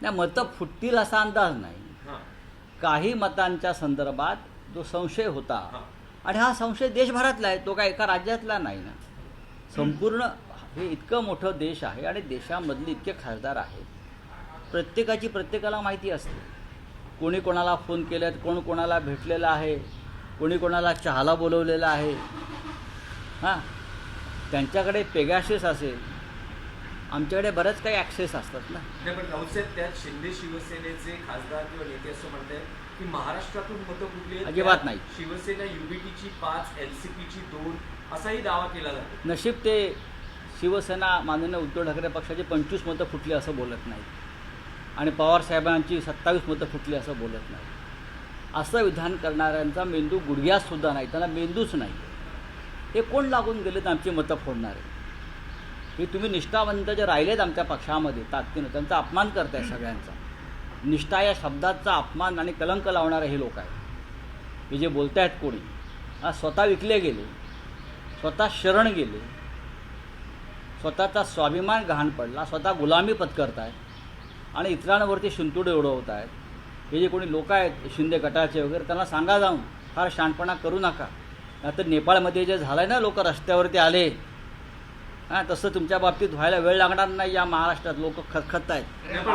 नाही, मतं फुटतील असा अंदाज नाही. हां काही मतांच्या संदर्भात जो संशय होता, हां आणि हा संशय देशभरातला आहे, तो काय एका राज्यातला नाही ना. संपूर्ण हे इतकं मोठं देश आहे आणि देशामधले इतके खासदार आहेत, प्रत्येकाची प्रत्येकाला माहिती असते. कोणी कोणाला फोन केलेत, कोण कोणाला भेटलेलं आहे, कोणी कोणाला चहाला बोलवलेलं आहे. हां, त्यांच्याकडे पेगासिस असेल, आमच्याकडे बरंच काही ॲक्सेस असतात ना. नाही, पण राऊतसाहेब त्यात शिंदे शिवसेनेचे खासदार किंवा नेते असं म्हणतात की महाराष्ट्रातून मतं कुठली आहेत, अजिबात त्यात नाही. शिवसेना युबीटीची 5, एलसीपीची 2 असाही दावा केला जातो. नशीब ते शिवसेना माननीय उद्धव ठाकरे पक्षाची 25 मतं फुटली असं बोलत नाही, आणि पवारसाहेबांची 27 मतं फुटली असं बोलत नाही. असं विधान करणाऱ्यांचा मेंदू गुडघ्यातसुद्धा नाही, त्यांना मेंदूच नाही. हे कोण लागून गेलेत आमची मतं फोडणारे? हे तुम्ही निष्ठावंत जे राहिलेत आमच्या पक्षामध्ये ताकदीनं, त्यांचा अपमान करताय सगळ्यांचा. निष्ठा या शब्दाचा अपमान आणि कलंक लावणारे हे लोक आहेत. हे जे बोलत आहेत कोणी, आज स्वतः विकले गेले, स्वतः शरण गेले, स्वतःचा स्वाभिमान गहाण पडला, स्वतः गुलामी पत्करत आहेत आणि इतरांवरती शिंतोडे उडवत आहेत. हे जे कोणी लोक आहेत शिंदे गटाचे वगैरे, त्यांना सांगा जाऊन फार शहाणपणा करू नका. नाहीतर नेपाळमध्ये जे झालं आहे ना, लोक रस्त्यावरती आले, हां, तसं तुमच्या बाबतीत व्हायला वेळ लागणार नाही. या महाराष्ट्रात लोक खतखत आहेत.